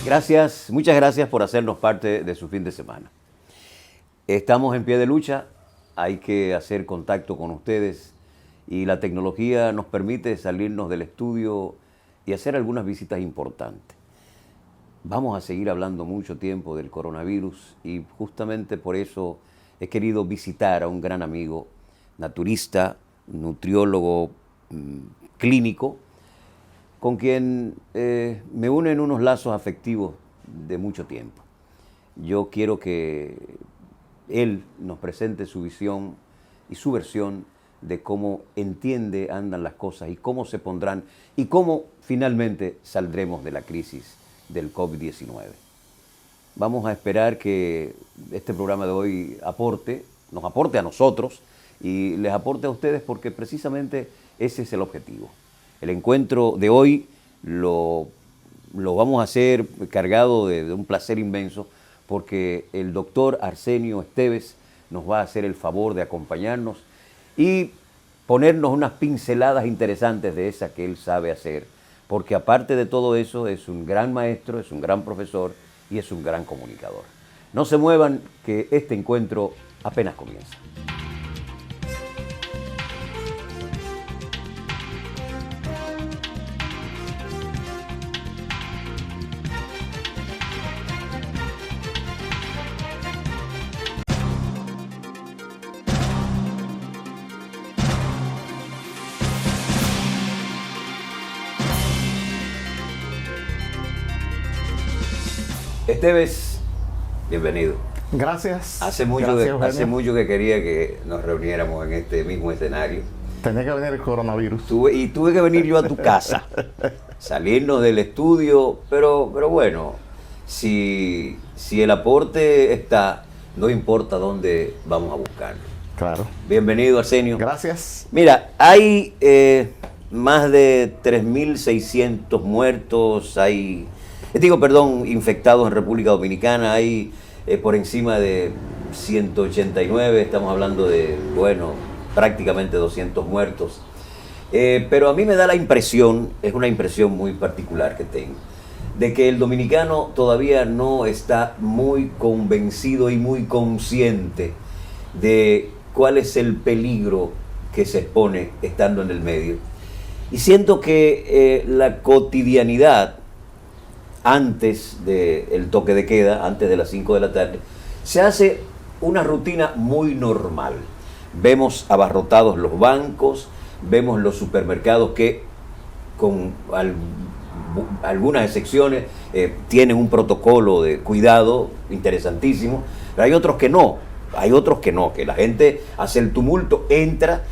Gracias, muchas gracias por hacernos parte de su fin de semana. Estamos en pie de lucha, hay que hacer contacto con ustedes y la tecnología nos permite salirnos del estudio y hacer algunas visitas importantes. Vamos a seguir hablando mucho tiempo del coronavirus y justamente por eso he querido visitar a un gran amigo, naturista, nutriólogo, clínico, con quien me unen unos lazos afectivos de mucho tiempo. Yo quiero que él nos presente su visión y su versión de cómo entiende andan las cosas y cómo se pondrán y cómo finalmente saldremos de la crisis del COVID-19. Vamos a esperar que este programa de hoy nos aporte a nosotros y les aporte a ustedes porque precisamente ese es el objetivo. El encuentro de hoy lo vamos a hacer cargado de un placer inmenso porque el doctor Arsenio Esteves nos va a hacer el favor de acompañarnos y ponernos unas pinceladas interesantes de esas que él sabe hacer, porque aparte de todo eso es un gran maestro, es un gran profesor y es un gran comunicador. No se muevan que este encuentro apenas comienza. Esteves, bienvenido. Gracias. Hace mucho que quería que nos reuniéramos en este mismo escenario. Tenía que venir el coronavirus. Tuve que venir yo a tu casa, salirnos del estudio, pero bueno, si el aporte está, no importa dónde vamos a buscarlo. Claro. Bienvenido, Arsenio. Gracias. Mira, hay más de 3.600 muertos, infectados en República Dominicana, hay por encima de 189, estamos hablando de, prácticamente 200 muertos. Pero a mí me da la impresión, es una impresión muy particular que tengo, de que el dominicano todavía no está muy convencido y muy consciente de cuál es el peligro que se expone estando en el medio. Y siento que la cotidianidad, antes del toque de queda, antes de las 5 de la tarde, se hace una rutina muy normal. Vemos abarrotados los bancos, vemos los supermercados que, con algunas excepciones, tienen un protocolo de cuidado interesantísimo, pero hay otros que no, que la gente hace el tumulto, entra,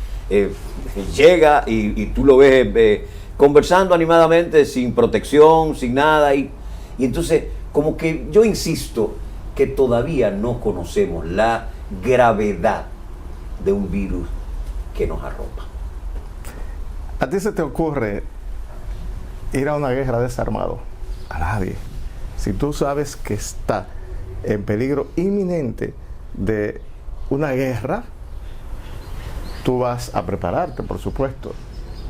llega y tú lo ves conversando animadamente, sin protección, sin nada, y entonces, como que yo insisto que todavía no conocemos la gravedad de un virus que nos arropa. ¿A ti se te ocurre ir a una guerra desarmado? A nadie. Si tú sabes que está en peligro inminente de una guerra, tú vas a prepararte, por supuesto.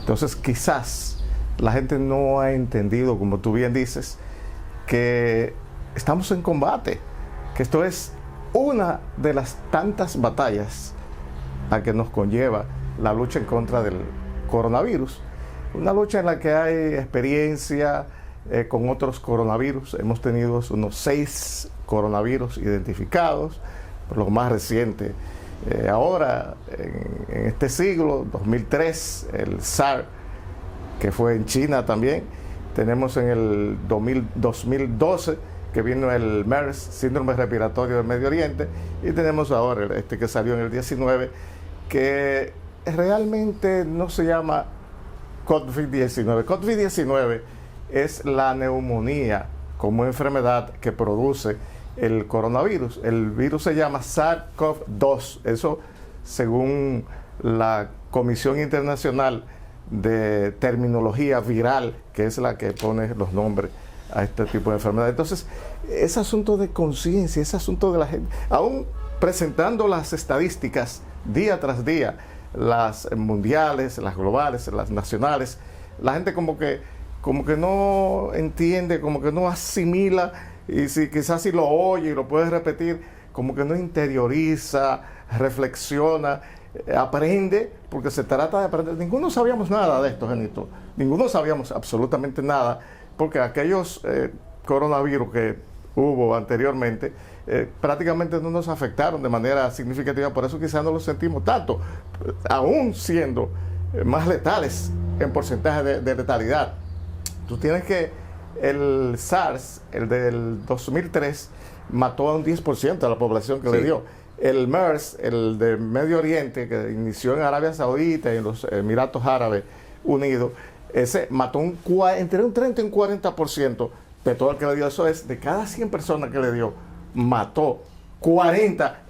Entonces, quizás la gente no ha entendido, como tú bien dices, que estamos en combate, que esto es una de las tantas batallas a que nos conlleva la lucha en contra del coronavirus. Una lucha en la que hay experiencia con otros coronavirus. Hemos tenido unos 6 coronavirus identificados, los más recientes. Ahora, en este siglo, 2003, el SARS, que fue en China también. Tenemos en el 2012 que vino el MERS, síndrome respiratorio del Medio Oriente, y tenemos ahora este que salió en el 19, que realmente no se llama COVID-19. COVID-19 es la neumonía como enfermedad que produce el coronavirus. El virus se llama SARS-CoV-2, eso según la Comisión Internacional de Terminología Viral, que es la que pone los nombres a este tipo de enfermedad. Entonces, ese asunto de conciencia, ese asunto de la gente, aún presentando las estadísticas día tras día, las mundiales, las globales, las nacionales, la gente como que como que no entiende, como que no asimila, y si quizás si lo oye y lo puede repetir, como que no interioriza, reflexiona, aprende, porque se trata de aprender. Ninguno sabíamos nada de esto, Genito. Ninguno sabíamos absolutamente nada, porque aquellos coronavirus que hubo anteriormente prácticamente no nos afectaron de manera significativa, por eso quizás no los sentimos tanto, aún siendo más letales en porcentaje de letalidad. Tú tienes que el SARS, el del 2003, mató a un 10% de la población que le dio. El MERS, el de Medio Oriente, que inició en Arabia Saudita y en los Emiratos Árabes Unidos, ese mató entre un 30 y un 40% de todo el que le dio. Eso es, de cada 100 personas que le dio, mató 40.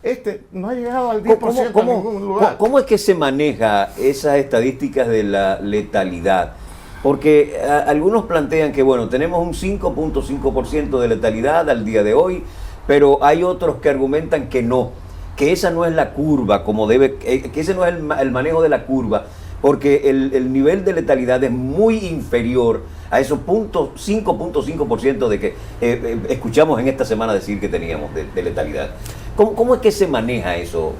No ha llegado al 10% en ningún lugar. ¿Cómo es que se maneja esas estadísticas de la letalidad? Porque algunos plantean que, bueno, tenemos un 5.5% de letalidad al día de hoy, pero hay otros que argumentan que no, que esa no es la curva, como debe, que ese no es el manejo de la curva, porque el nivel de letalidad es muy inferior a esos 5.5% de que escuchamos en esta semana decir que teníamos de letalidad. ¿Cómo es que se maneja eso?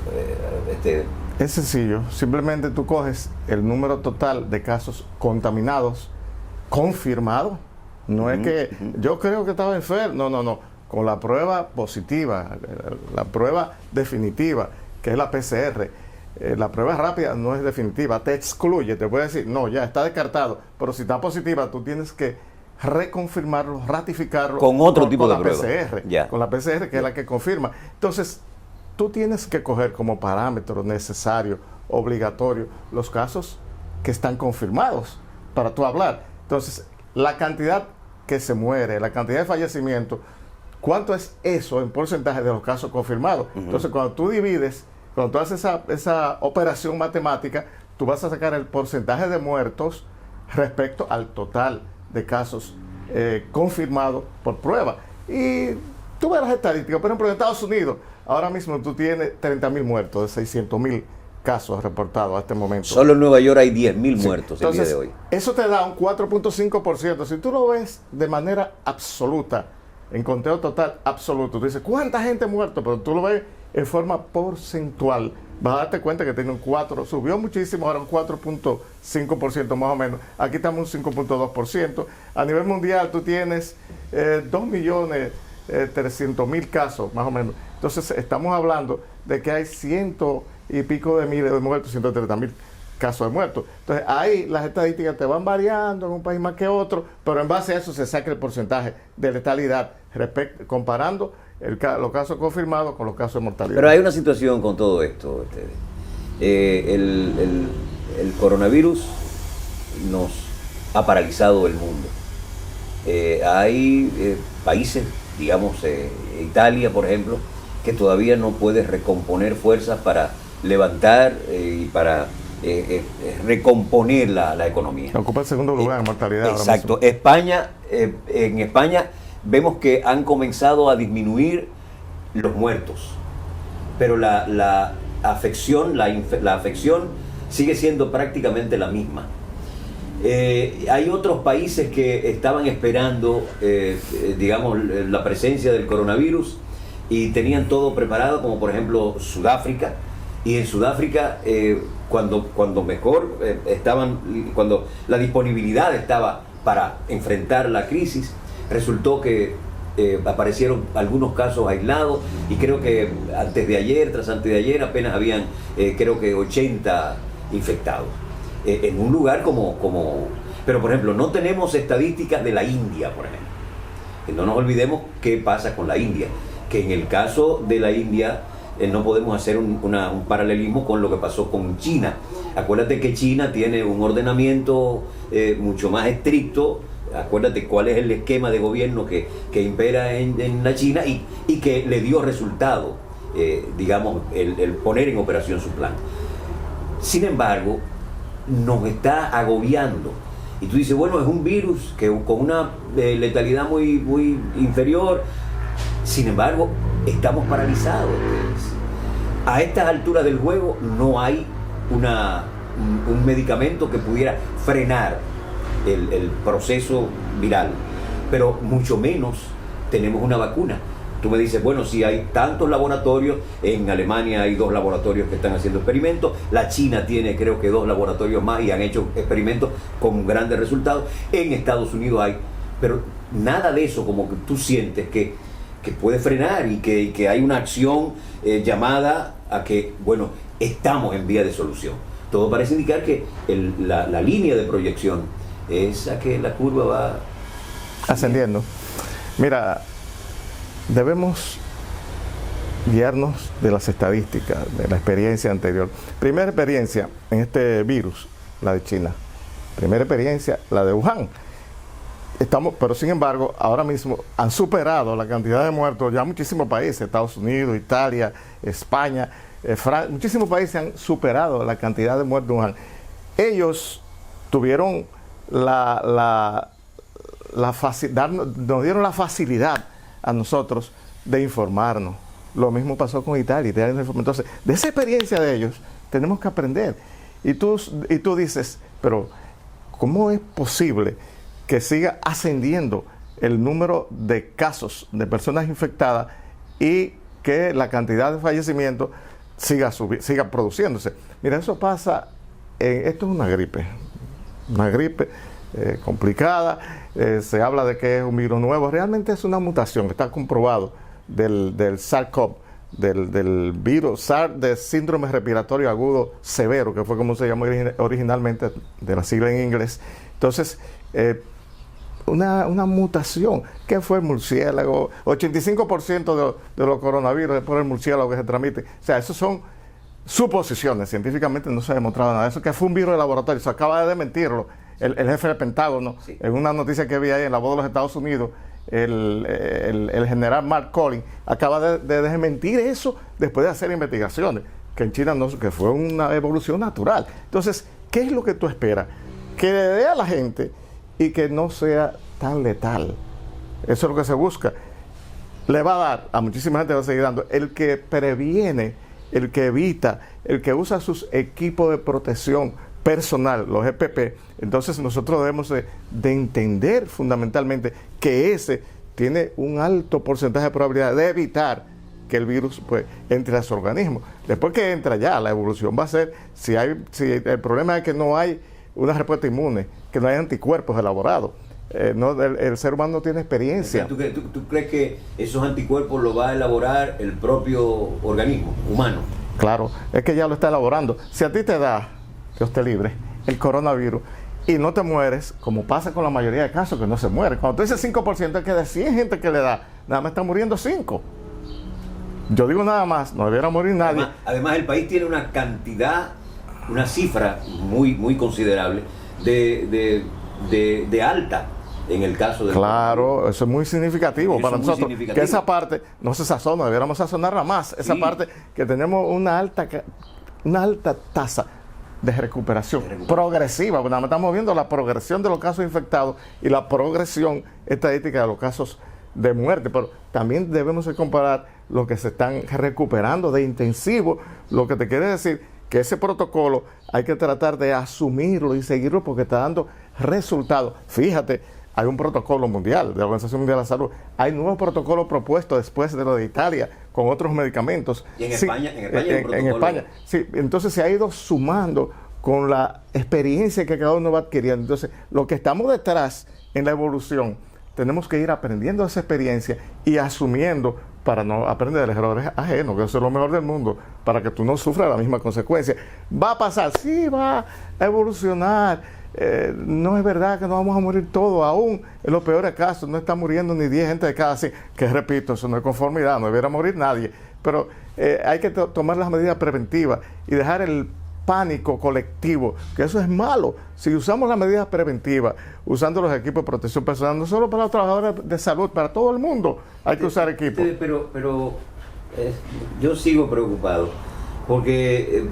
Es sencillo, simplemente tú coges el número total de casos contaminados, confirmados. No es que yo creo que estaba enfermo, no. Con la prueba positiva, la prueba definitiva, que es la PCR. La prueba rápida no es definitiva, te excluye, te puede decir, no, ya está descartado, pero si está positiva, tú tienes que reconfirmarlo, ratificarlo con otro tipo de prueba. PCR, con la PCR, que es la que confirma. Entonces, tú tienes que coger como parámetro necesario, obligatorio, los casos que están confirmados para tú hablar. Entonces, la cantidad que se muere, la cantidad de fallecimientos, ¿cuánto es eso en porcentaje de los casos confirmados? Entonces, cuando tú divides, cuando tú haces esa operación matemática, tú vas a sacar el porcentaje de muertos respecto al total de casos confirmados por prueba. Y tú ves las estadísticas. Por ejemplo, en Estados Unidos, ahora mismo tú tienes 30.000 muertos de 600.000 casos reportados a este momento. Solo en Nueva York hay 10.000 muertos el día de hoy. Eso te da un 4.5%. Si tú lo ves de manera absoluta, en conteo total absoluto, tú dices, ¿cuánta gente muerta? Pero tú lo ves en forma porcentual. Vas a darte cuenta que tiene un 4, subió muchísimo, ahora un 4.5% más o menos. Aquí estamos un 5.2%. A nivel mundial tú tienes 2.300.000 casos, más o menos. Entonces estamos hablando de que hay ciento y pico de miles de muertos, 130.000 casos de muertos. Entonces ahí las estadísticas te van variando en un país más que otro, pero en base a eso se saca el porcentaje de letalidad comparando los casos confirmados con los casos de mortalidad. Pero hay una situación con todo esto. El coronavirus nos ha paralizado el mundo. Hay países, digamos Italia, por ejemplo, que todavía no puede recomponer fuerzas para levantar y para recomponer la economía. Ocupa el segundo lugar en mortalidad. Exacto. España, en España vemos que han comenzado a disminuir los muertos, pero la afección sigue siendo prácticamente la misma. Hay otros países que estaban esperando, digamos, la presencia del coronavirus y tenían todo preparado, como por ejemplo Sudáfrica. Y en Sudáfrica, cuando mejor cuando la disponibilidad estaba para enfrentar la crisis, resultó que aparecieron algunos casos aislados y creo que antes de ayer apenas habían creo que 80 infectados en un lugar pero por ejemplo no tenemos estadísticas de la India, por ejemplo. No nos olvidemos qué pasa con la India, que en el caso de la India no podemos hacer un paralelismo con lo que pasó con China. Acuérdate que China tiene un ordenamiento mucho más estricto. Acuérdate cuál es el esquema de gobierno que impera en la China y que le dio resultado, digamos, el poner en operación su plan. Sin embargo, nos está agobiando. Y tú dices, bueno, es un virus que con una letalidad muy, muy inferior. Sin embargo, estamos paralizados. A estas alturas del juego no hay un medicamento que pudiera frenar el proceso viral, pero mucho menos tenemos una vacuna. Tú me dices, bueno, si hay tantos laboratorios, en Alemania hay 2 laboratorios que están haciendo experimentos, la China tiene creo que 2 laboratorios más y han hecho experimentos con grandes resultados, en Estados Unidos hay, pero nada de eso como que tú sientes que puede frenar y que hay una acción llamada a que, bueno, estamos en vía de solución. Todo parece indicar que la línea de proyección es a que la curva va ascendiendo. Mira, debemos guiarnos de las estadísticas, de la experiencia anterior. Primera experiencia en este virus, la de China. Primera experiencia, la de Wuhan. Pero sin embargo, ahora mismo han superado la cantidad de muertos ya muchísimos países, Estados Unidos, Italia, España, muchísimos países han superado la cantidad de muertos de Wuhan. Ellos tuvieron nos dieron la facilidad a nosotros de informarnos. Lo mismo pasó con Italia. Entonces, de esa experiencia de ellos tenemos que aprender. Y tú dices, pero ¿cómo es posible que siga ascendiendo el número de casos de personas infectadas y que la cantidad de fallecimientos siga produciéndose? Mira, eso pasa, esto es una gripe complicada, se habla de que es un virus nuevo, realmente es una mutación, está comprobado del SARS-CoV, del virus SARS, de síndrome respiratorio agudo severo, que fue como se llamó originalmente, de la sigla en inglés. Entonces, una mutación, que fue el murciélago, 85% de los coronavirus es por el murciélago que se transmite. O sea, esos son suposiciones, científicamente no se ha demostrado nada. Eso que fue un virus de laboratorio, se acaba de desmentirlo el jefe del Pentágono, sí. En una noticia que vi ahí en la voz de los Estados Unidos, el general Mark Collins acaba de desmentir eso después de hacer investigaciones, que en China no, que fue una evolución natural. Entonces, ¿qué es lo que tú esperas? Que le dé a la gente y que no sea tan letal. Eso es lo que se busca. Le va a dar, a muchísima gente va a seguir dando, el que previene, el que evita, el que usa sus equipos de protección personal, los EPP. Entonces nosotros debemos de entender fundamentalmente que ese tiene un alto porcentaje de probabilidad de evitar que el virus pues entre a su organismo. Después que entra ya, la evolución va a ser, si el problema es que no hay una respuesta inmune, que no hay anticuerpos elaborados. El ser humano no tiene experiencia. ¿Tú crees que esos anticuerpos los va a elaborar el propio organismo humano? Claro, es que ya lo está elaborando. Si a ti te da, Dios te libre, el coronavirus y no te mueres, como pasa con la mayoría de casos que no se mueren. Cuando tú dices 5%, es que de 100 gente que le da, nada más están muriendo 5. Yo digo nada más, no debiera morir nadie. Además el país tiene una cantidad, una cifra muy, muy considerable de alta en el caso de... Claro, eso es muy significativo para nosotros. Significativo. Que esa parte no se sazona, debiéramos sazonarla más. Esa sí. Parte que tenemos una alta tasa de recuperación progresiva. Bueno, estamos viendo la progresión de los casos infectados y la progresión estadística de los casos de muerte, pero también debemos comparar lo que se están recuperando de intensivo, lo que te quiere decir que ese protocolo hay que tratar de asumirlo y seguirlo porque está dando resultados. Fíjate, hay un protocolo mundial de la Organización Mundial de la Salud, hay nuevos protocolos propuestos después de lo de Italia con otros medicamentos. Y en sí, España, en España, sí, entonces se ha ido sumando con la experiencia que cada uno va adquiriendo. Entonces, lo que estamos detrás en la evolución, tenemos que ir aprendiendo esa experiencia y asumiendo para no aprender de errores ajenos, que eso es lo mejor del mundo, para que tú no sufras la misma consecuencia. ¿Va a pasar? Sí, va a evolucionar. No es verdad que no vamos a morir todos, aún en los peores casos no está muriendo ni 10 gente de cada 100, que repito, eso no es conformidad, no debiera morir nadie, pero hay que tomar las medidas preventivas y dejar el pánico colectivo, que eso es malo. Si usamos las medidas preventivas, usando los equipos de protección personal, no solo para los trabajadores de salud, para todo el mundo hay que usar equipos. Pero yo sigo preocupado, porque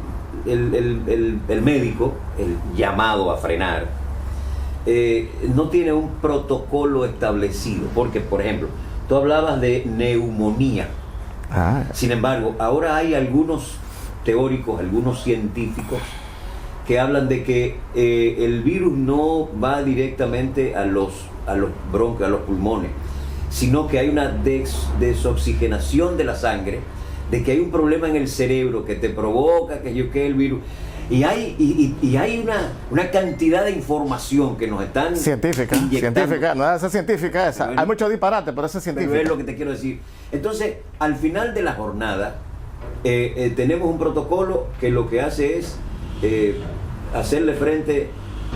el médico, el llamado a frenar, no tiene un protocolo establecido, porque, por ejemplo, tú hablabas de neumonía. Sin embargo, ahora hay algunos teóricos, algunos científicos que hablan de que el virus no va directamente a los bronquios, a los pulmones, sino que hay una desoxigenación de la sangre, de que hay un problema en el cerebro que te provoca que el virus. Y hay una cantidad de información que nos están científica, no es científica esa. Hay mucho disparate, pero esa es científica. Pero es lo que te quiero decir. Entonces, al final de la jornada, tenemos un protocolo que lo que hace es hacerle frente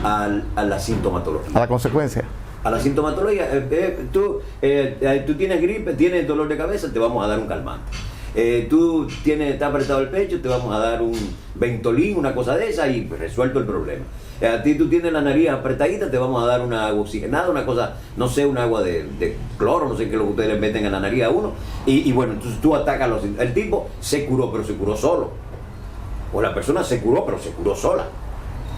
a la sintomatología. A la consecuencia. A la sintomatología. Tú tienes gripe, tienes dolor de cabeza, te vamos a dar un calmante. Tú estás apretado el pecho, te vamos a dar un Ventolin, una cosa de esa, y resuelto el problema. A ti tú tienes la nariz apretadita, te vamos a dar una agua oxigenada, una cosa, no sé, un agua de cloro, no sé qué es lo que ustedes le meten a la nariz a uno. Y bueno, entonces tú atacas el tipo se curó, pero se curó solo. O la persona se curó, pero se curó sola.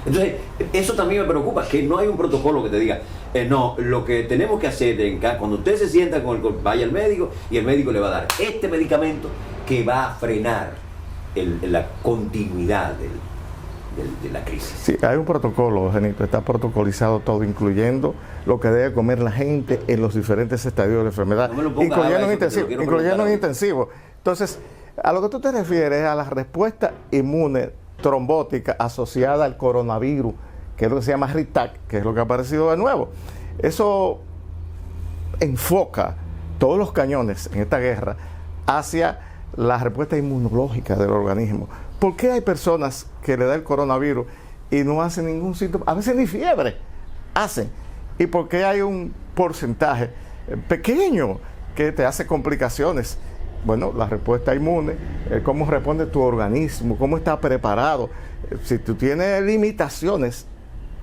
Entonces, eso también me preocupa, que no hay un protocolo que te diga, no, lo que tenemos que hacer cuando usted se sienta vaya al médico y el médico le va a dar este medicamento que va a frenar la continuidad de la crisis. Sí, hay un protocolo, Genito, está protocolizado todo, incluyendo lo que debe comer la gente en los diferentes estadios de la enfermedad, incluyendo en intensivo. Entonces, a lo que tú te refieres a la respuesta inmune trombótica asociada al coronavirus, que es lo que se llama RITAC, que es lo que ha aparecido de nuevo. Eso enfoca todos los cañones en esta guerra hacia la respuesta inmunológica del organismo. ¿Por qué hay personas que le da el coronavirus y no hacen ningún síntoma? A veces ni fiebre hacen. ¿Y por qué hay un porcentaje pequeño que te hace complicaciones? Bueno, la respuesta inmune, cómo responde tu organismo, cómo está preparado. Si tú tienes limitaciones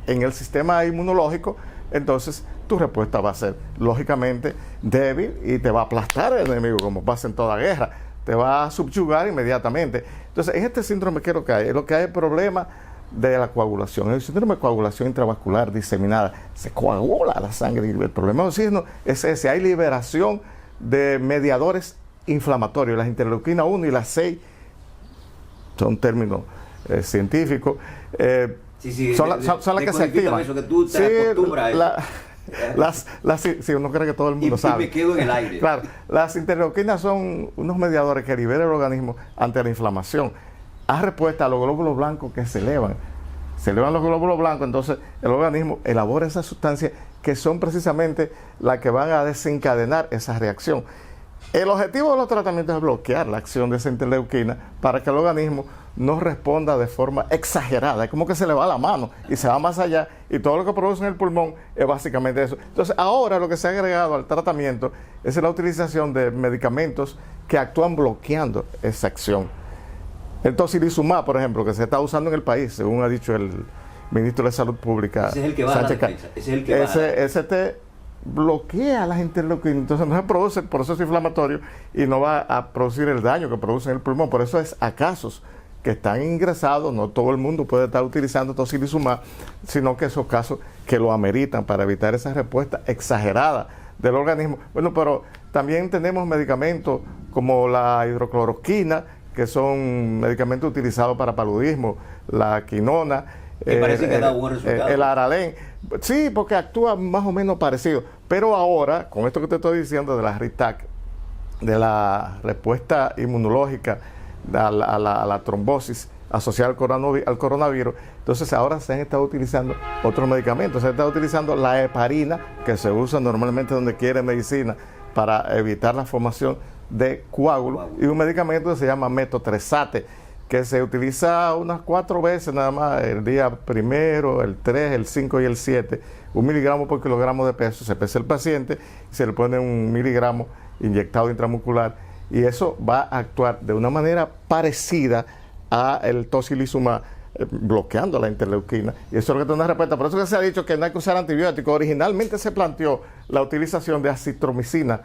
en el sistema inmunológico, entonces tu respuesta va a ser lógicamente débil y te va a aplastar el enemigo, como pasa en toda guerra. Te va a subyugar inmediatamente. Entonces, en este síndrome, ¿qué es lo que hay? Es lo que hay el problema de la coagulación. El síndrome de coagulación intravascular diseminada, se coagula la sangre. El problema de oxígeno es ese. Hay liberación de mediadores inflamatorios. Las interleuquinas 1 y las 6 son términos científicos. Son las que se activan. Eso que tú te acostumbras a eso. Si uno cree que todo el mundo sabe. Y me quedo en el aire. Claro, las interleuquinas son unos mediadores que liberan el organismo ante la inflamación. Haz respuesta a los glóbulos blancos que se elevan. Se elevan los glóbulos blancos, entonces el organismo elabora esas sustancias que son precisamente las que van a desencadenar esa reacción. El objetivo de los tratamientos es bloquear la acción de esa interleuquina para que el organismo no responda de forma exagerada. Es como que se le va la mano y se va más allá, y todo lo que produce en el pulmón es básicamente eso. Entonces, ahora lo que se ha agregado al tratamiento es la utilización de medicamentos que actúan bloqueando esa acción. El tocilizumab, por ejemplo, que se está usando en el país, según ha dicho el ministro de Salud Pública, ese es el que baja la defensa. Ese te bloquea las interleuquinas, entonces no se produce el proceso inflamatorio y no va a producir el daño que produce en el pulmón. Por eso es a casos que están ingresados, no todo el mundo puede estar utilizando tocilizumab, sino que esos casos que lo ameritan para evitar esa respuesta exagerada del organismo. Bueno, pero también tenemos medicamentos como la hidrocloroquina, que son medicamentos utilizados para paludismo, la quinona, que parece que da buen resultado. El Aralén. Sí, porque actúa más o menos parecido. Pero ahora, con esto que te estoy diciendo de la RITAC, de la respuesta inmunológica a la trombosis asociada al coronavirus, entonces ahora se han estado utilizando otros medicamentos. Se ha estado utilizando la heparina, que se usa normalmente donde quiere medicina para evitar la formación de coágulos, y un medicamento que se llama metotrexate, que se utiliza unas 4 veces nada más, el día primero, el 3, el 5 y el 7, 1 miligramo por kilogramo de peso. Se pesa el paciente y se le pone 1 miligramo inyectado intramuscular, y eso va a actuar de una manera parecida a el tocilizumab, bloqueando la interleuquina, y eso es lo que tiene una respuesta. Por eso que se ha dicho que no hay que usar antibióticos. Originalmente se planteó la utilización de acitromicina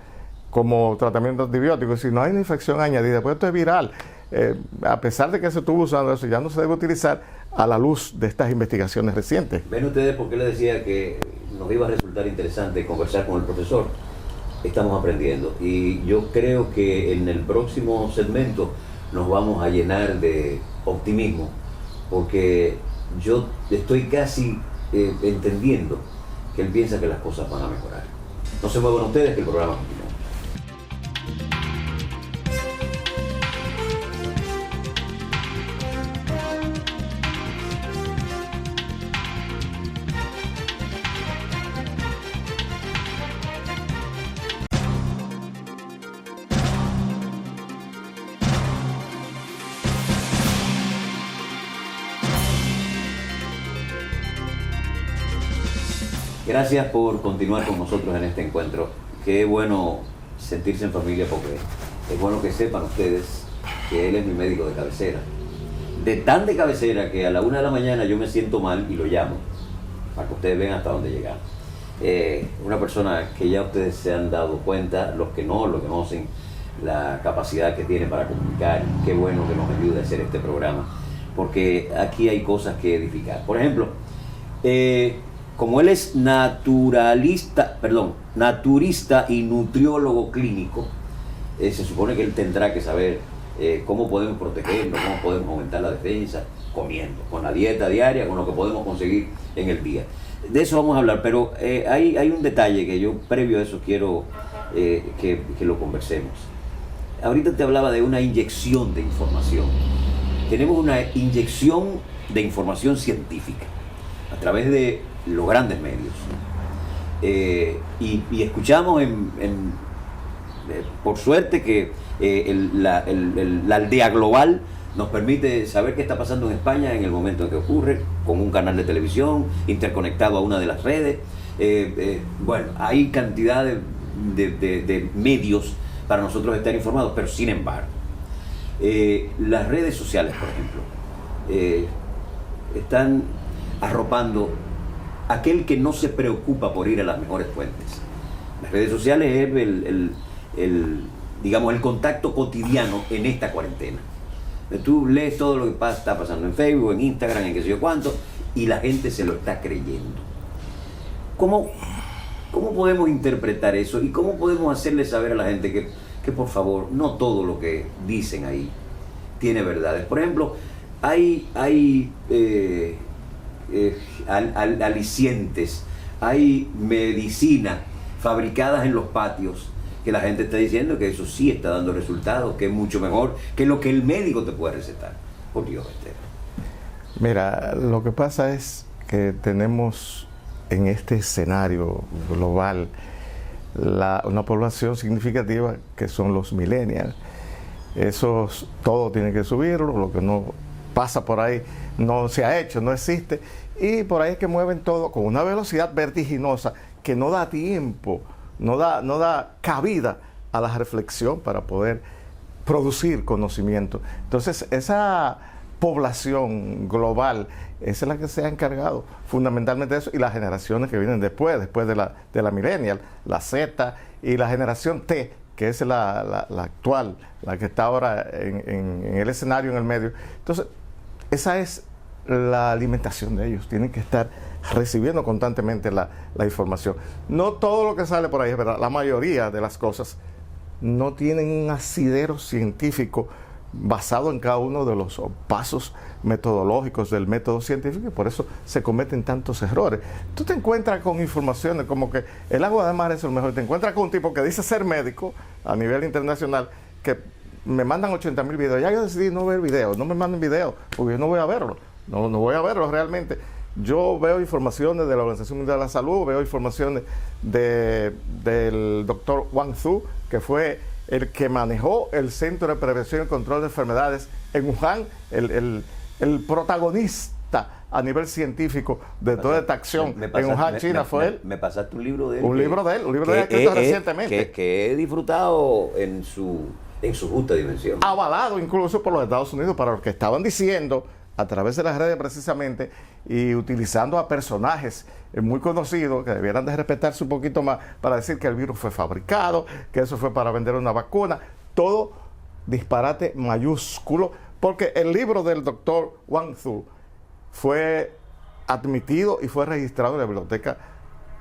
como tratamiento antibiótico, si no hay una infección añadida, pues esto es viral. A pesar de que se estuvo usando eso, ya no se debe utilizar a la luz de estas investigaciones recientes. ¿Ven ustedes por qué les decía que nos iba a resultar interesante conversar con el profesor? Estamos aprendiendo, y yo creo que en el próximo segmento nos vamos a llenar de optimismo, porque yo estoy casi entendiendo que él piensa que las cosas van a mejorar. No se muevan ustedes, que el programa continúa. Gracias por continuar con nosotros en este encuentro. Qué bueno sentirse en familia, porque es bueno que sepan ustedes que él es mi médico de cabecera. De tan de cabecera que a la 1 de la mañana yo me siento mal y lo llamo, para que ustedes vean hasta dónde llegamos. Una persona que ya ustedes se han dado cuenta, los que no lo conocen, la capacidad que tiene para comunicar. Qué bueno que nos ayude a hacer este programa, porque aquí hay cosas que edificar. Por ejemplo, como él es naturista y nutriólogo clínico, se supone que él tendrá que saber cómo podemos protegernos, cómo podemos aumentar la defensa, comiendo, con la dieta diaria, con lo que podemos conseguir en el día. De eso vamos a hablar, pero hay un detalle que yo, previo a eso, quiero que lo conversemos. Ahorita te hablaba de una inyección de información. Tenemos una inyección de información científica a través de los grandes medios. Y escuchamos por suerte que la aldea global nos permite saber qué está pasando en España en el momento en que ocurre, con un canal de televisión interconectado a una de las redes. Bueno, hay cantidad de medios para nosotros estar informados, pero sin embargo, las redes sociales, por ejemplo, están arropando aquel que no se preocupa por ir a las mejores fuentes. Las redes sociales es digamos, el contacto cotidiano en esta cuarentena. Tú lees todo lo que está pasando en Facebook, en Instagram, en qué sé yo cuánto, y la gente se lo está creyendo. ¿Cómo podemos interpretar eso? ¿Y cómo podemos hacerle saber a la gente que por favor, no todo lo que dicen ahí tiene verdades? Por ejemplo, hay alicientes, hay medicina fabricadas en los patios que la gente está diciendo que eso sí está dando resultados, que es mucho mejor que lo que el médico te puede recetar. Por Dios, Esther. Mira, lo que pasa es que tenemos en este escenario global una población significativa que son los millennials. Esos todo tiene que subirlo, lo que no pasa por ahí no se ha hecho, no existe, y por ahí es que mueven todo con una velocidad vertiginosa que no da tiempo, no da cabida a la reflexión para poder producir conocimiento. Entonces, esa población global es la que se ha encargado fundamentalmente de eso, y las generaciones que vienen después de la millennial, la Z y la generación T, que es la actual, la que está ahora en el escenario, en el medio. Entonces, esa es la alimentación de ellos. Tienen que estar recibiendo constantemente la información. No todo lo que sale por ahí es verdad. La mayoría de las cosas no tienen un asidero científico basado en cada uno de los pasos metodológicos del método científico, y por eso se cometen tantos errores. Tú te encuentras con informaciones como que el agua de mar es lo mejor. Te encuentras con un tipo que dice ser médico a nivel internacional, que me mandan 80,000 videos. Ya yo decidí no ver videos, no me manden videos, porque yo no voy a verlo. No voy a verlo realmente. Yo veo informaciones de la Organización Mundial de la Salud, veo informaciones del doctor Wang Zhu, que fue el que manejó el Centro de Prevención y Control de Enfermedades en Wuhan, el protagonista a nivel científico de toda esta acción en Wuhan, China, fue él. Me pasaste un libro de él. Un libro de él escrito recientemente. Que he disfrutado en su justa dimensión. Avalado incluso por los Estados Unidos, para los que estaban diciendo a través de las redes precisamente, y utilizando a personajes muy conocidos que debieran de respetarse un poquito más, para decir que el virus fue fabricado, que eso fue para vender una vacuna. Todo disparate mayúsculo, porque el libro del doctor Wang Zhu fue admitido y fue registrado en la biblioteca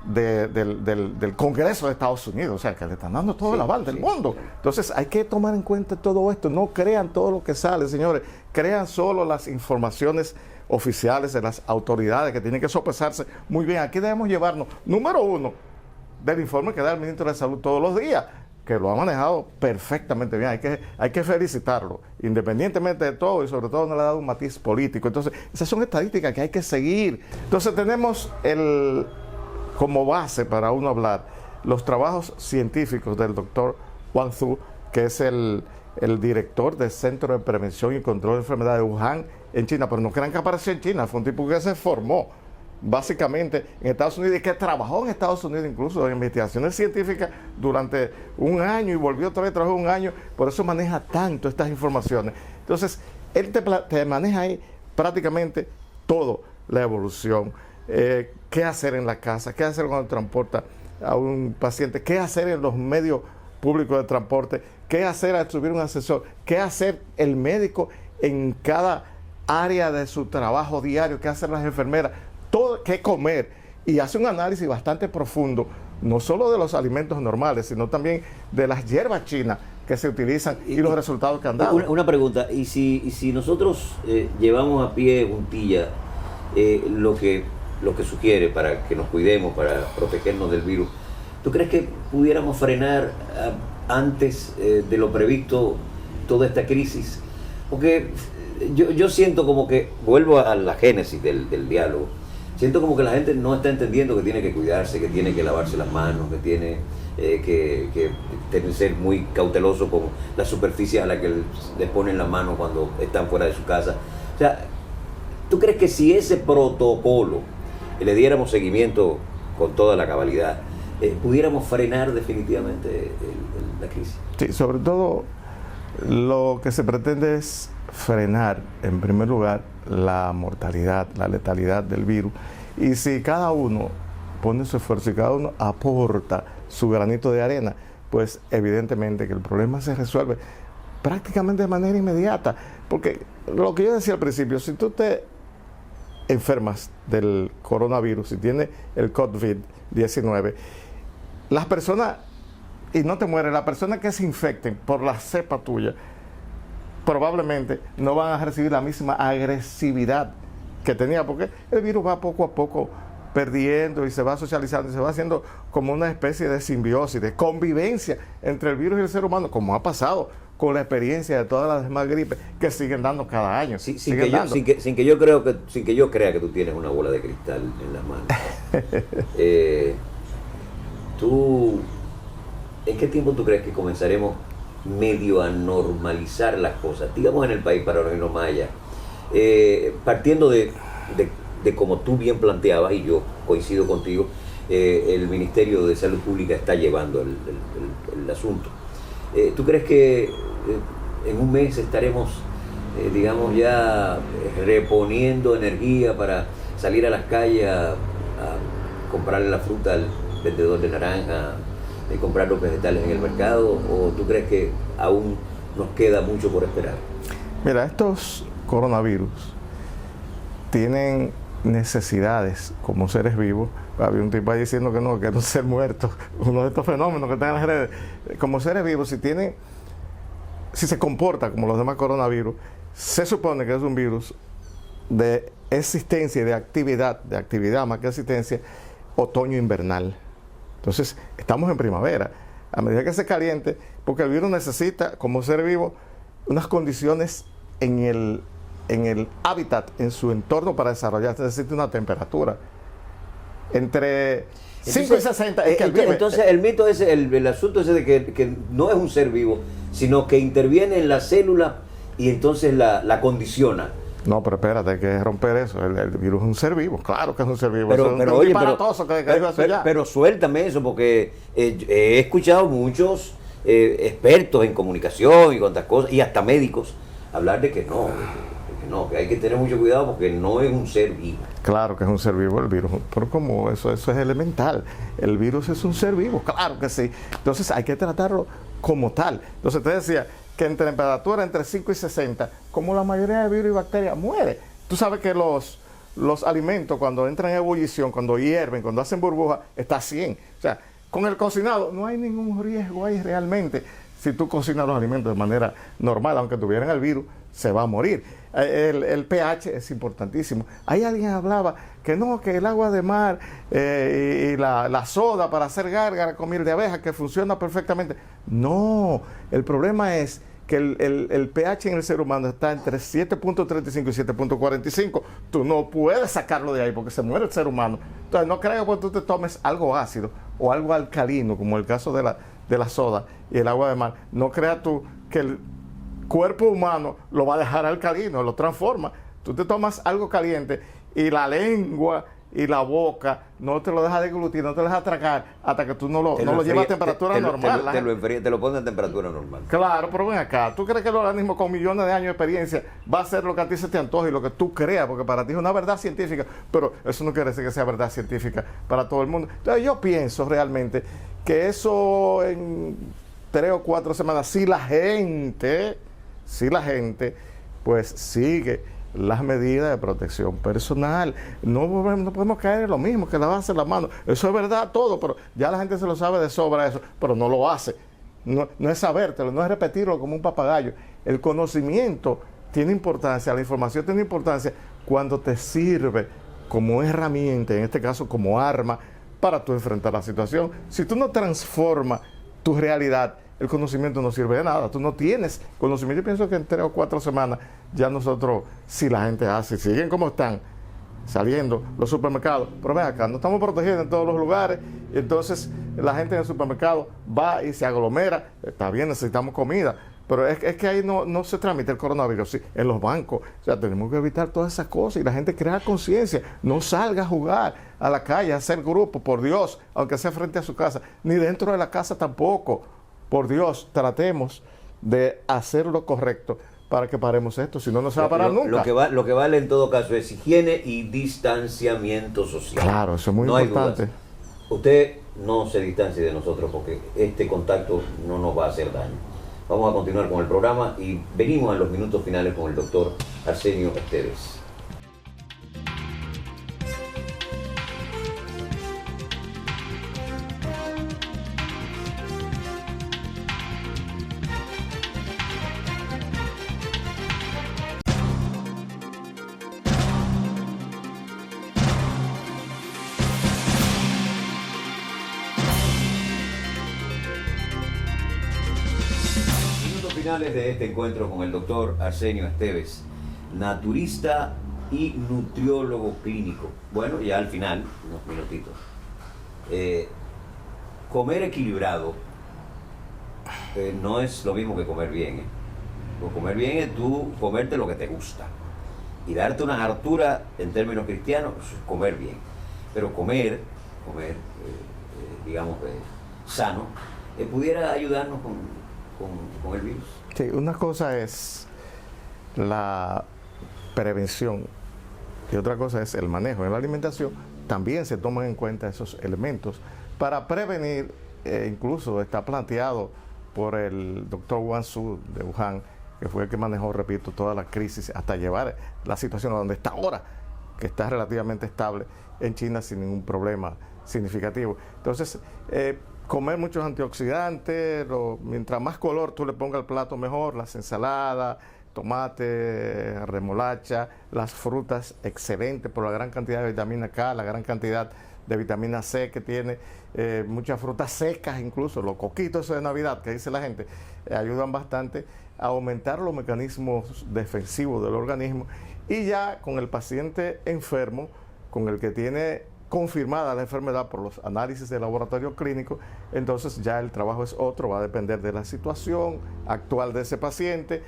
del Congreso de Estados Unidos, o sea, que le están dando todo el aval del mundo. Entonces hay que tomar en cuenta todo esto, no crean todo lo que sale, señores, crean solo las informaciones oficiales de las autoridades que tienen que sopesarse muy bien. Aquí debemos llevarnos, número uno, del informe que da el ministro de Salud todos los días, que lo ha manejado perfectamente bien, hay que felicitarlo, independientemente de todo, y sobre todo no le ha dado un matiz político. Entonces, esas son estadísticas que hay que seguir. Entonces tenemos como base para uno hablar los trabajos científicos del doctor Wang Zhu, que es el director del Centro de Prevención y Control de Enfermedades de Wuhan en China, pero no crean que apareció en China, fue un tipo que se formó básicamente en Estados Unidos y que trabajó en Estados Unidos incluso en investigaciones científicas durante un año y volvió otra vez, trabajó un año, por eso maneja tanto estas informaciones. Entonces, él te maneja ahí prácticamente todo, la evolución, qué hacer en la casa, qué hacer cuando transporta a un paciente, qué hacer en los medios públicos de transporte, qué hacer al subir un asesor, qué hacer el médico en cada área de su trabajo diario, qué hacer las enfermeras, todo, qué comer, y hace un análisis bastante profundo, no solo de los alimentos normales, sino también de las hierbas chinas que se utilizan y los resultados que han dado. Una pregunta, y si nosotros llevamos a pie juntilla lo que sugiere para que nos cuidemos, para protegernos del virus, ¿tú crees que pudiéramos frenar antes de lo previsto toda esta crisis? Porque yo siento como que, vuelvo a la génesis del diálogo, siento como que la gente no está entendiendo que tiene que cuidarse, que tiene que lavarse las manos, que tiene que ser muy cauteloso con la superficie a la que les ponen la mano cuando están fuera de su casa. O sea, ¿tú crees que si ese protocolo le diéramos seguimiento con toda la cabalidad, pudiéramos frenar definitivamente la crisis? Sí, sobre todo lo que se pretende es frenar, en primer lugar, la mortalidad, la letalidad del virus. Y si cada uno pone su esfuerzo y cada uno aporta su granito de arena, pues evidentemente que el problema se resuelve prácticamente de manera inmediata. Porque lo que yo decía al principio, si tú te enfermas del coronavirus, si tienes el COVID-19, las personas, y no te mueres, las personas que se infecten por la cepa tuya, probablemente no van a recibir la misma agresividad que tenía, porque el virus va poco a poco perdiendo y se va socializando y se va haciendo como una especie de simbiosis, de convivencia entre el virus y el ser humano, como ha pasado con la experiencia de todas las demás gripes que siguen dando cada año. Sin que yo crea que tú tienes una bola de cristal en las manos. ¿En qué tiempo tú crees que comenzaremos medio a normalizar las cosas, digamos en el país, para no irnos más allá? Partiendo de como tú bien planteabas, y yo coincido contigo, el Ministerio de Salud Pública está llevando el asunto. ¿Tú crees que en un mes estaremos, digamos, ya reponiendo energía para salir a las calles a comprarle la fruta al vendedor de naranja, de comprar los vegetales en el mercado, o tú crees que aún nos queda mucho por esperar? Mira, estos coronavirus tienen necesidades como seres vivos. Había un tipo ahí diciendo que no es un ser muerto, uno de estos fenómenos que están en las redes. Como seres vivos, si se comporta como los demás coronavirus, se supone que es un virus de existencia y de actividad más que existencia, otoño-invernal. Entonces, estamos en primavera. A medida que se caliente, porque el virus necesita, como ser vivo, unas condiciones en el hábitat, en su entorno para desarrollarse, necesita una temperatura. Entre 5 y 60 es que él vive. Entonces, el mito es, el asunto ese de que no es un ser vivo, sino que interviene en la célula y entonces la condiciona. No, pero espérate, hay que romper eso. El virus es un ser vivo, claro que es un ser vivo. Pero suéltame eso, porque he escuchado muchos expertos en comunicación y cuantas cosas, y hasta médicos, hablar de que que hay que tener mucho cuidado porque no es un ser vivo. Claro que es un ser vivo el virus, pero como eso es elemental. El virus es un ser vivo, claro que sí. Entonces hay que tratarlo como tal. Entonces te decía que en temperatura entre 5 y 60, como la mayoría de virus y bacterias, muere. Tú sabes que los los alimentos cuando entran en ebullición, cuando hierven, cuando hacen burbuja, está a 100. O sea, con el cocinado no hay ningún riesgo ahí realmente. Si tú cocinas los alimentos de manera normal, aunque tuvieran el virus, se va a morir. El pH es importantísimo. Ahí alguien hablaba que no, que el agua de mar y la soda para hacer gárgara con miel de abeja, que funciona perfectamente. No, el problema es que el pH en el ser humano está entre 7.35 y 7.45. Tú no puedes sacarlo de ahí porque se muere el ser humano. Entonces no creo que tú te tomes algo ácido o algo alcalino, como el caso de la soda y el agua de mar. No creas tú que el cuerpo humano lo va a dejar alcalino, lo transforma. Tú te tomas algo caliente y la lengua y la boca no te lo deja deglutir, no te lo deja tragar hasta que tú no lo llevas a temperatura normal. Te lo pones a temperatura normal. Claro, pero ven acá, ¿tú crees que el organismo con millones de años de experiencia va a hacer lo que a ti se te antoje y lo que tú creas? Porque para ti es una verdad científica, pero eso no quiere decir que sea verdad científica para todo el mundo. Entonces yo pienso realmente que eso en 3 o 4 semanas, si la gente pues sigue las medidas de protección personal, no podemos caer en lo mismo que lavarse las manos. Eso es verdad todo, pero ya la gente se lo sabe de sobra eso, pero no lo hace. No es sabértelo, no es repetirlo como un papagayo. El conocimiento tiene importancia, la información tiene importancia cuando te sirve como herramienta, en este caso como arma, para tú enfrentar la situación. Si tú no transformas tu realidad, el conocimiento no sirve de nada. Tú no tienes conocimiento. Yo pienso que en 3 o 4 semanas ya nosotros, si la gente hace, siguen como están, saliendo los supermercados, pero ven acá, no estamos protegidos en todos los lugares, y entonces la gente en el supermercado va y se aglomera. Está bien, necesitamos comida, pero es que ahí no se transmite el coronavirus, sí, en los bancos. O sea, tenemos que evitar todas esas cosas y la gente crea conciencia. No salga a jugar a la calle, a hacer grupo, por Dios, aunque sea frente a su casa, ni dentro de la casa tampoco. Por Dios, tratemos de hacer lo correcto para que paremos esto, si no, no se va a parar nunca. Lo que vale en todo caso es higiene y distanciamiento social. Claro, eso es muy importante. Usted no se distancie de nosotros porque este contacto no nos va a hacer daño. Vamos a continuar con el programa y venimos en los minutos finales con el doctor Arsenio Esteves. Finales de este encuentro con el doctor Arsenio Esteves, naturista y nutriólogo clínico. Bueno, ya al final, unos minutitos. Comer equilibrado no es lo mismo que comer bien. Comer bien es tú comerte lo que te gusta. Y darte una hartura en términos cristianos, es comer bien. Pero comer digamos, sano, pudiera ayudarnos con el virus. Sí, una cosa es la prevención y otra cosa es el manejo. En la alimentación también se toman en cuenta esos elementos para prevenir. Incluso está planteado por el doctor Wang Su de Wuhan, que fue el que manejó, repito, toda la crisis hasta llevar la situación a donde está ahora, que está relativamente estable en China sin ningún problema significativo. Entonces, comer muchos antioxidantes, mientras más color tú le pongas al plato mejor, las ensaladas, tomate, remolacha, las frutas, excelente por la gran cantidad de vitamina K, la gran cantidad de vitamina C que tiene, muchas frutas secas incluso, los coquitos de Navidad que dice la gente, ayudan bastante a aumentar los mecanismos defensivos del organismo. Y ya con el paciente enfermo, con el que tiene confirmada la enfermedad por los análisis de laboratorio clínico, entonces ya el trabajo es otro, va a depender de la situación actual de ese paciente.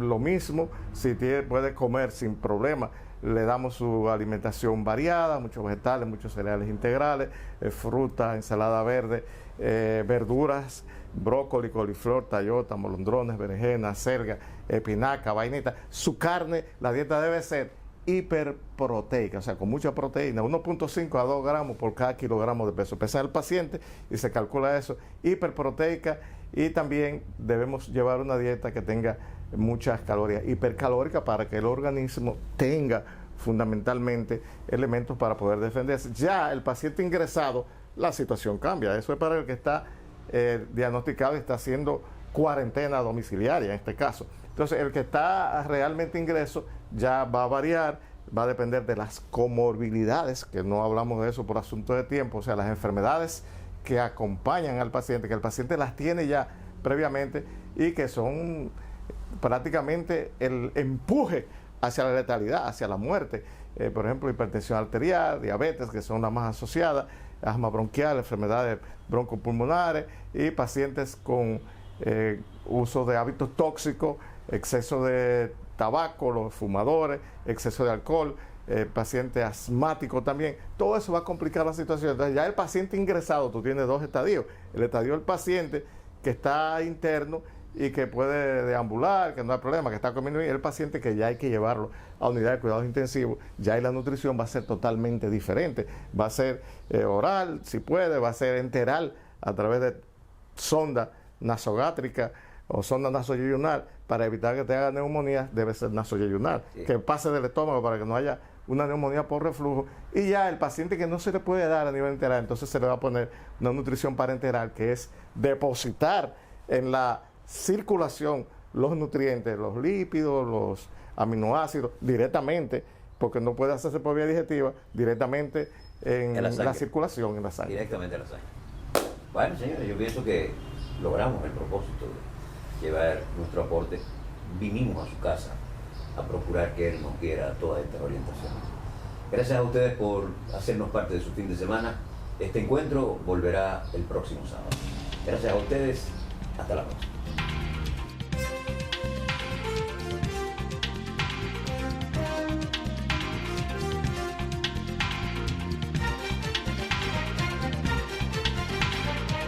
Lo mismo, si puede comer sin problema, le damos su alimentación variada, muchos vegetales, muchos cereales integrales, fruta, ensalada verde, verduras, brócoli, coliflor, tallota, molondrones, berenjena, acelga, espinaca, vainita. Su carne, la dieta debe ser hiperproteica, o sea, con mucha proteína, 1.5 a 2 gramos por cada kilogramo de peso. Pesa el paciente y se calcula eso, hiperproteica, y también debemos llevar una dieta que tenga muchas calorías, hipercalórica, para que el organismo tenga fundamentalmente elementos para poder defenderse. Ya el paciente ingresado, la situación cambia. Eso es para el que está diagnosticado y está haciendo cuarentena domiciliaria en este caso. Entonces, el que está realmente ingreso ya va a variar, va a depender de las comorbilidades, que no hablamos de eso por asunto de tiempo, o sea, las enfermedades que acompañan al paciente, que el paciente las tiene ya previamente y que son prácticamente el empuje hacia la letalidad, hacia la muerte. Por ejemplo, hipertensión arterial, diabetes, que son las más asociadas, asma bronquial, enfermedades broncopulmonares y pacientes con uso de hábitos tóxicos, exceso de tabaco, los fumadores, exceso de alcohol, paciente asmático también. Todo eso va a complicar la situación. Entonces, ya el paciente ingresado, tú tienes dos estadios. El estadio del paciente que está interno y que puede deambular, que no hay problema, que está comiendo bien, y el paciente que ya hay que llevarlo a unidad de cuidados intensivos. Ya ahí la nutrición va a ser totalmente diferente. Va a ser oral, si puede, va a ser enteral a través de sonda nasogástrica o sonda nasoyeyunal. Para evitar que te haga neumonía, debe ser nasoyeyunal, sí, que pase del estómago para que no haya una neumonía por reflujo. Y ya el paciente que no se le puede dar a nivel enteral, entonces se le va a poner una nutrición parenteral, que es depositar en la circulación los nutrientes, los lípidos, los aminoácidos directamente, porque no puede hacerse por vía digestiva, directamente en la circulación, en la sangre. Directamente a la sangre. Bueno, señores, yo pienso que logramos el propósito de llevar nuestro aporte. Vinimos a su casa a procurar que él nos diera todas estas orientaciones. Gracias a ustedes por hacernos parte de su fin de semana. Este encuentro volverá el próximo sábado. Gracias a ustedes. Hasta la próxima.